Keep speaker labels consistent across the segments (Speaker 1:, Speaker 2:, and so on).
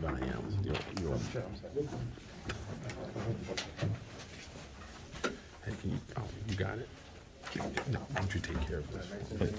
Speaker 1: believe I am. Hey, can you, oh, you got it? No, why don't you take care of this?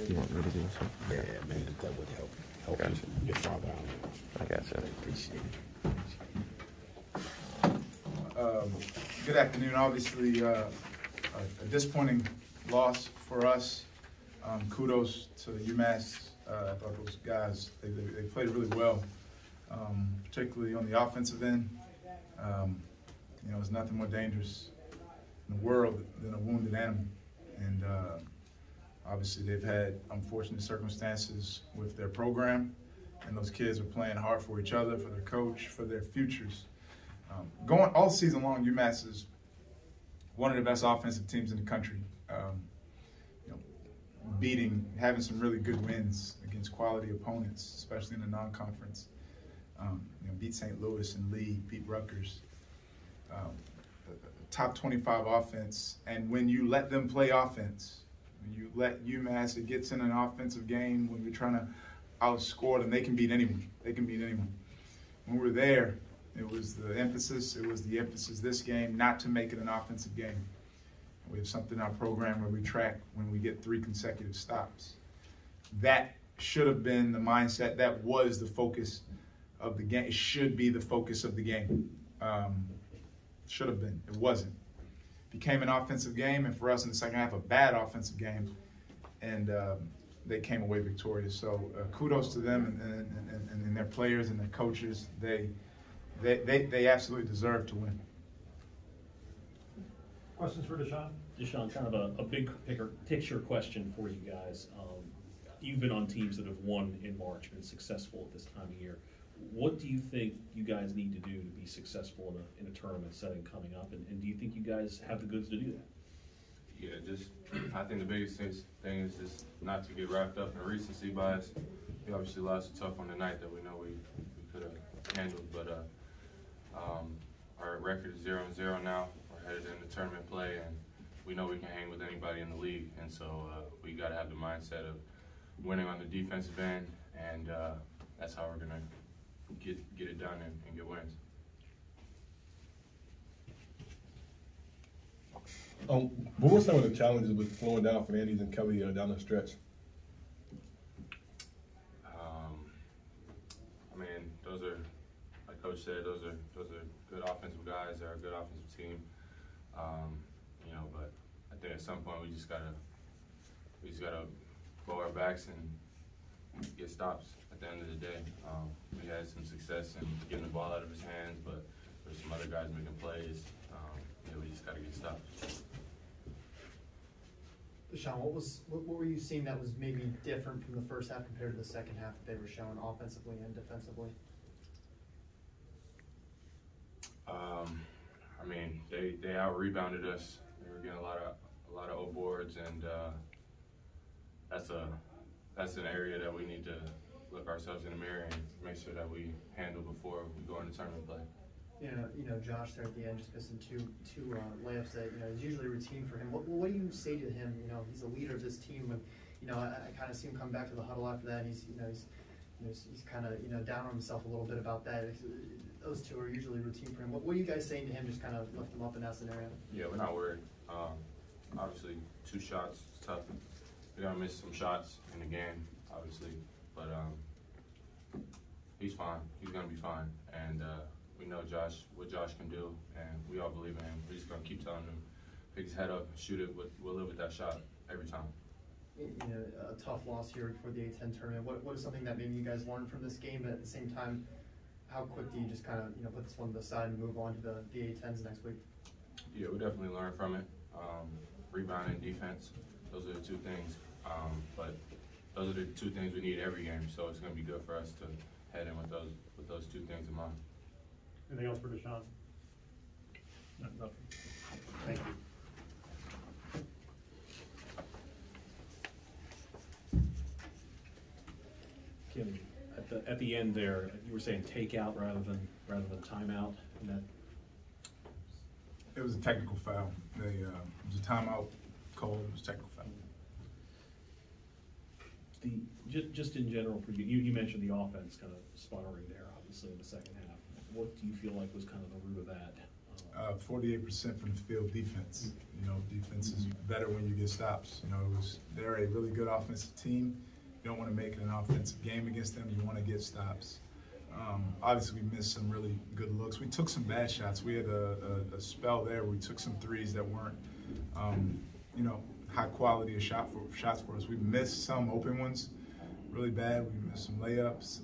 Speaker 2: You want me to do so?
Speaker 1: Yeah, man, that would help your father out.
Speaker 2: I got you.
Speaker 1: I appreciate it.
Speaker 3: Good afternoon. Obviously, a disappointing loss for us. Kudos to UMass. I thought those guys, they played really well, particularly on the offensive end. You know, there's nothing more dangerous in the world than a wounded animal. And obviously they've had unfortunate circumstances with their program, and those kids are playing hard for each other, for their coach, for their futures. Going all season long, UMass is one of the best offensive teams in the country. You know, having some really good wins against quality opponents, especially in the non-conference. You know, beat St. Louis and Lee, beat Rutgers. Top 25 offense, and when you let them play offense, when you let UMass, it gets in an offensive game when we're trying to outscore them, they can beat anyone. They can beat anyone. When we're there, it was the emphasis this game, not to make it an offensive game. We have something in our program where we track when we get 3 consecutive stops. That should have been the mindset. That was the focus of the game. It should be the focus of the game. Should have been. It wasn't. Became an offensive game, and for us in the second half, a bad offensive game, and they came away victorious. So kudos to them and their players and their coaches. They absolutely deserve to win.
Speaker 4: Questions for Deshaun?
Speaker 5: Deshaun, kind of a big picture question for you guys. You've been on teams that have won in March, been successful at this time of year. What do you think you guys need to do to be successful in a tournament setting coming up? And do you think you guys have the goods to do that?
Speaker 6: Yeah, I think the biggest thing is just not to get wrapped up in recency bias. We obviously lost a tough one tonight that we know we could have handled, but our record is 0-0 now. We're headed into tournament play, and we know we can hang with anybody in the league. And so we got to have the mindset of winning on the defensive end, and that's how we're going to get it done and get wins.
Speaker 7: What were some of the challenges with slowing down Fernandez and Kelly down the stretch?
Speaker 6: I mean, those are, like Coach said, those are good offensive guys. They're a good offensive team. You know, but I think at some point we just gotta bow our backs and get stops. At the end of the day, we had some success in getting the ball out of his hands, but there's some other guys making plays. Yeah, we just got to get stops.
Speaker 8: Deshaun, what were you seeing that was maybe different from the first half compared to the second half that they were showing offensively and defensively?
Speaker 6: I mean, they out rebounded us. They were getting a lot of O boards, and that's an area that we need to look ourselves in the mirror and make sure that we handle before we go into tournament play.
Speaker 8: You know, Josh there at the end just missing two layups that, you know, is usually routine for him. What do you say to him? You know, he's a leader of this team. When, you know, I kind of see him come back to the huddle after that. He's kind of, you know, down on himself a little bit about that. Those two are usually routine for him. What are you guys saying to him? Just kind of lift him up in that scenario.
Speaker 6: Yeah, we're not worried. Obviously, 2 shots is tough. We're gonna miss some shots in the game, obviously, but he's fine. He's gonna be fine, and we know what Josh can do, and we all believe in him. We're just gonna keep telling him, pick his head up, shoot it. We'll live with that shot every time.
Speaker 8: You know, a tough loss here for the A10 tournament. What is something that maybe you guys learned from this game? But at the same time, how quick do you just kind of, you know, put this one to the side and move on to the A10s next week?
Speaker 6: Yeah, we definitely learned from it. Rebounding, defense, those are the 2 things. But those are the 2 things we need every game. So it's going to be good for us to head in with those 2 things in mind.
Speaker 4: Anything else for Deshaun?
Speaker 5: No, nothing.
Speaker 4: Thank you.
Speaker 5: Kim, at the end there, you were saying takeout rather than timeout, and that.
Speaker 3: It was a technical foul. It was a timeout call. It was a technical foul.
Speaker 5: Just in general for you, you mentioned the offense kind of sputtering there, obviously, in the second half. What do you feel like was kind of the root of that?
Speaker 3: 48% from the field defense. You know, defense is better when you get stops. You know, they're a really good offensive team. You don't want to make it an offensive game against them. You want to get stops. Obviously, we missed some really good looks. We took some bad shots. We had a spell there where we took some threes that weren't, you know, high quality of shots for us. We missed some open ones really bad. We missed some layups,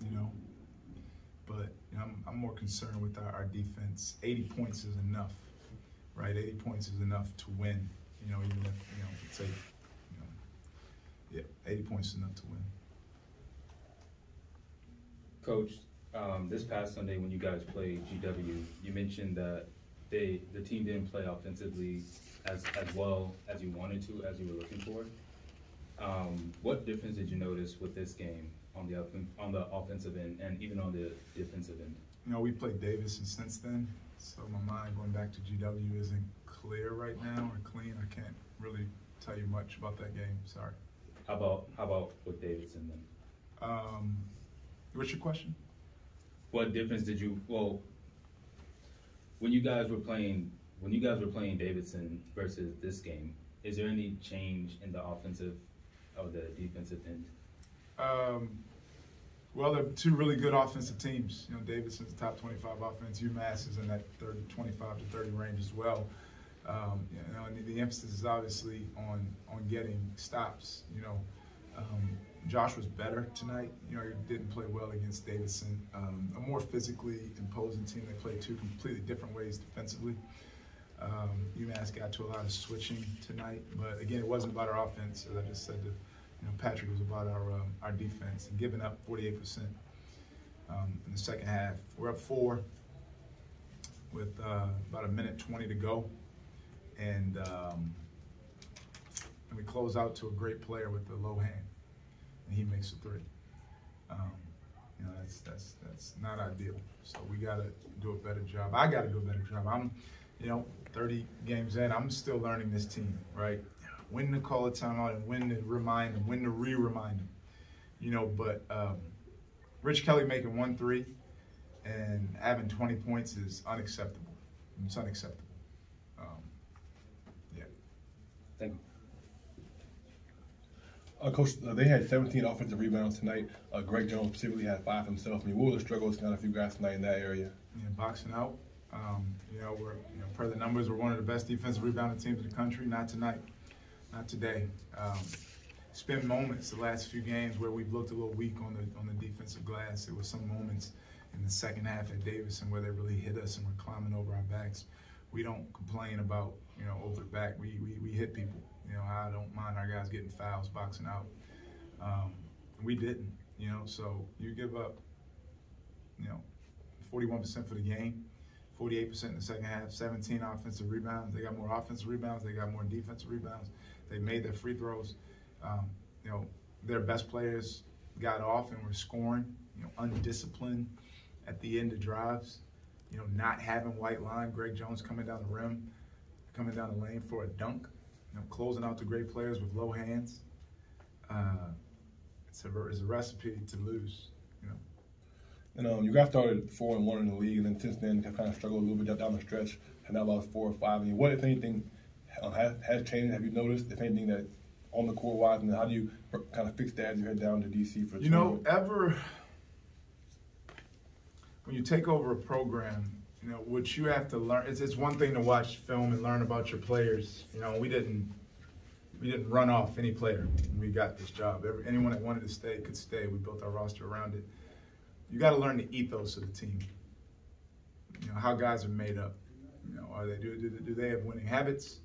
Speaker 3: you know. But you know, I'm more concerned with our defense. 80 points is enough, right? 80 points is enough to win. You know, even if you take, yeah, 80 points is enough to win.
Speaker 9: Coach, this past Sunday when you guys played GW, you mentioned that the team didn't play offensively as well as you wanted to, as you were looking for. What difference did you notice with this game on the offensive end and even on the defensive end?
Speaker 3: You know, we played Davidson since then, so my mind going back to GW isn't clear right now or clean. I can't really tell you much about that game. Sorry.
Speaker 9: How about with Davidson then?
Speaker 3: What's your question?
Speaker 9: What difference did you when you guys were playing Davidson versus this game? Is there any change in the offensive or the defensive end?
Speaker 3: Well, they're two really good offensive teams. You know, Davidson's the top 25 offense. UMass is in that 25 to 30 range as well. You know, and the emphasis is obviously on getting stops. You know, Josh was better tonight. You know, he didn't play well against Davidson. A more physically imposing team. They played two completely different ways defensively. UMass got to a lot of switching tonight, but again, it wasn't about our offense. As I just said to Patrick, it was about our defense and giving up 48% in the second half. We're up 4 with about 1:20 to go, and we close out to a great player with the low hand, and he makes a 3. You know, that's not ideal. So we got to do a better job. I got to do a better job. I'm, 30 games in, I'm still learning this team, right? When to call a timeout and when to remind them, when to re-remind them. But Rich Kelly making 1 3 and having 20 points is unacceptable. It's unacceptable. Yeah.
Speaker 9: Thank you.
Speaker 7: Coach, they had 17 offensive rebounds tonight. Greg Jones specifically had 5 himself. I mean, what were the struggles kind of for you guys tonight in that area?
Speaker 3: Yeah, boxing out. We're per the numbers, we're one of the best defensive rebounding teams in the country. Not tonight, not today. It's been moments the last few games where we've looked a little weak on the defensive glass. There was some moments in the second half at Davidson where they really hit us and we're climbing over our backs. We don't complain about over the back. We hit people. I don't mind our guys getting fouls, boxing out. We didn't. So you give up 41% for the game, 48% in the second half, 17 offensive rebounds. They got more offensive rebounds. They got more defensive rebounds. They made their free throws. Their best players got off and were scoring, undisciplined at the end of drives, not having white line. Greg Jones coming down the rim, coming down the lane for a dunk, closing out the great players with low hands. It's a recipe to lose,
Speaker 7: And you guys started 4-1 in the league, and then since then have kind of struggled a little bit down the stretch, and now lost 4 or 5. I mean, what, if anything, has changed? Have you noticed, if anything, that on the court wise, and how do you kind of fix that as you head down to DC for the tournament?
Speaker 3: When you take over a program, what you have to learn, it's one thing to watch film and learn about your players. We didn't run off any player when we got this job. Anyone that wanted to stay could stay. We built our roster around it. You got to learn the ethos of the team. How guys are made up. Do they have winning habits?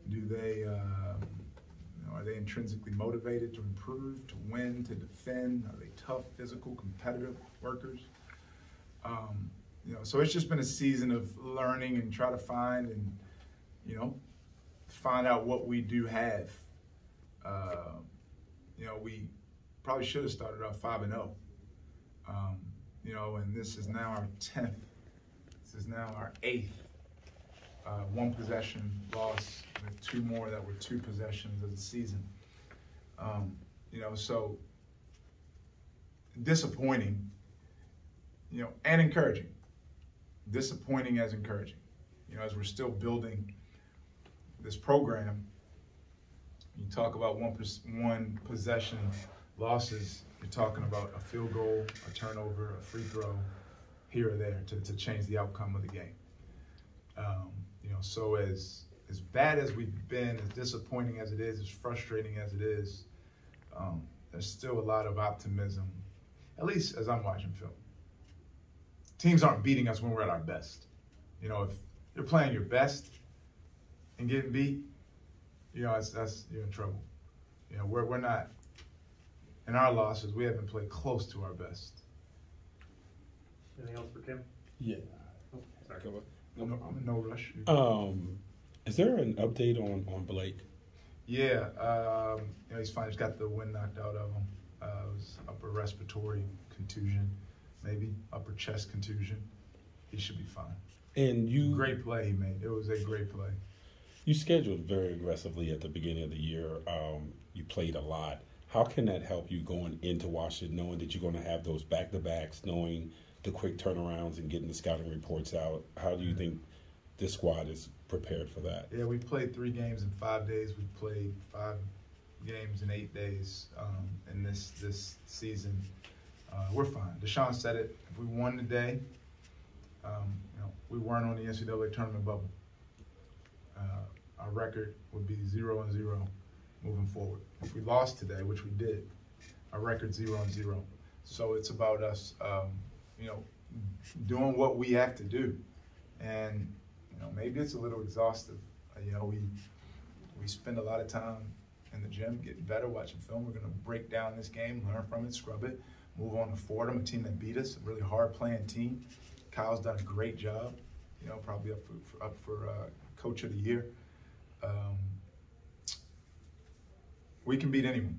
Speaker 3: Do they are they intrinsically motivated to improve, to win, to defend? Are they tough, physical, competitive workers? So it's just been a season of learning and try to find and find out what we do have. We probably should have started off 5-0. And this is now our 10th. This is now our 8th 1 possession loss with 2 more that were 2 possessions of the season. So disappointing, and encouraging. Disappointing as encouraging. As we're still building this program, you talk about one possession losses, you're talking about a field goal, a turnover, a free throw, here or there to change the outcome of the game. So as bad as we've been, as disappointing as it is, as frustrating as it is, there's still a lot of optimism, at least as I'm watching film. Teams aren't beating us when we're at our best. If you're playing your best and getting beat, that's you're in trouble. We're not, in our losses, we haven't played close to our best.
Speaker 4: Anything else for Kim?
Speaker 1: Yeah.
Speaker 4: Oh, sorry.
Speaker 3: I'm in no rush.
Speaker 1: Is there an update on Blake?
Speaker 3: Yeah, he's fine. He's got the wind knocked out of him. It was upper respiratory contusion, maybe upper chest contusion. He should be fine.
Speaker 1: And
Speaker 3: Great play he made. It was a great play.
Speaker 1: You scheduled very aggressively at the beginning of the year. You played a lot. How can that help you going into Washington, knowing that you're going to have those back-to-backs, knowing the quick turnarounds and getting the scouting reports out? How do you think this squad is prepared for that?
Speaker 3: Yeah, we played 3 games in 5 days. We played 5 games in 8 days in this season. We're fine. Deshaun said it. If we won today, we weren't on the NCAA tournament bubble. Our record would be 0-0 moving forward. If we lost today, which we did, our record's 0-0. So it's about us, doing what we have to do. And maybe it's a little exhaustive. We spend a lot of time in the gym getting better, watching film. We're going to break down this game, learn from it, scrub it, move on to Fordham, a team that beat us, a really hard-playing team. Kyle's done a great job, probably up for Coach of the Year. We can beat anyone,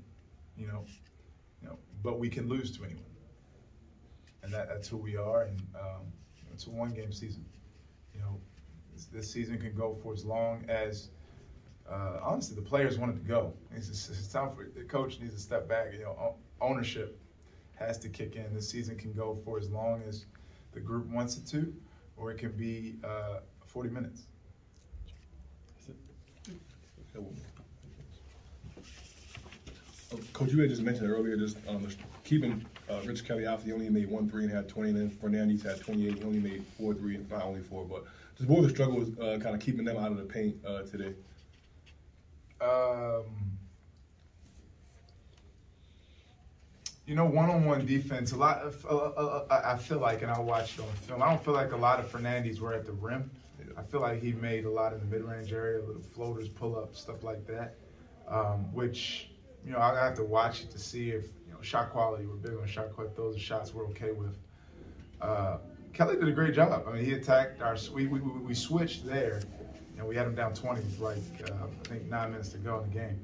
Speaker 3: but we can lose to anyone, and that's who we are. And it's a 1-game season. This season can go for as long as honestly the players want it to go. It's time for the coach needs to step back. Ownership has to kick in. This season can go for as long as the group wants it to, or it can be 40 minutes.
Speaker 7: Coach, you had just mentioned earlier, just keeping Rich Kelly out. He only made 1 3 and had 20, and then Fernandez had 28. He only made 4 3, not only 4, but just what were the struggles kind of keeping them out of the paint today?
Speaker 3: One-on-one defense, a lot of, I feel like, and I watched it on film, I don't feel like a lot of Fernandez were at the rim. I feel like he made a lot in the mid-range area, little floaters, pull-ups, stuff like that, which, I'll have to watch it to see if, shot quality, we're big on shot quality, those are shots we're okay with. Kelly did a great job. I mean, he attacked we switched there, and we had him down 20 with I think 9 minutes to go in the game.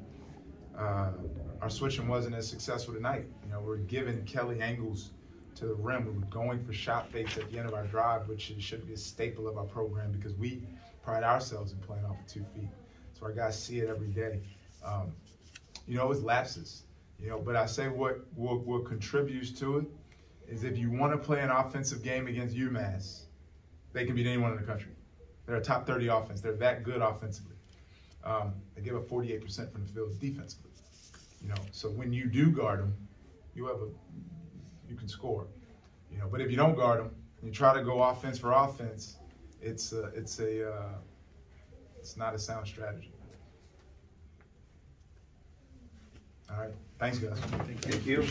Speaker 3: Our switching wasn't as successful tonight. We're giving Kelly angles to the rim. We were going for shot fakes at the end of our drive, which should be a staple of our program because we pride ourselves in playing off of 2 feet. So our guys see it every day. It's lapses. But I say what contributes to it is if you want to play an offensive game against UMass, they can beat anyone in the country. They're a top 30 offense. They're that good offensively. They give up 48% from the field defensively. So when you do guard them, you can score. But if you don't guard them, and you try to go offense for offense, it's not a sound strategy. All right, thanks guys.
Speaker 2: Thank you.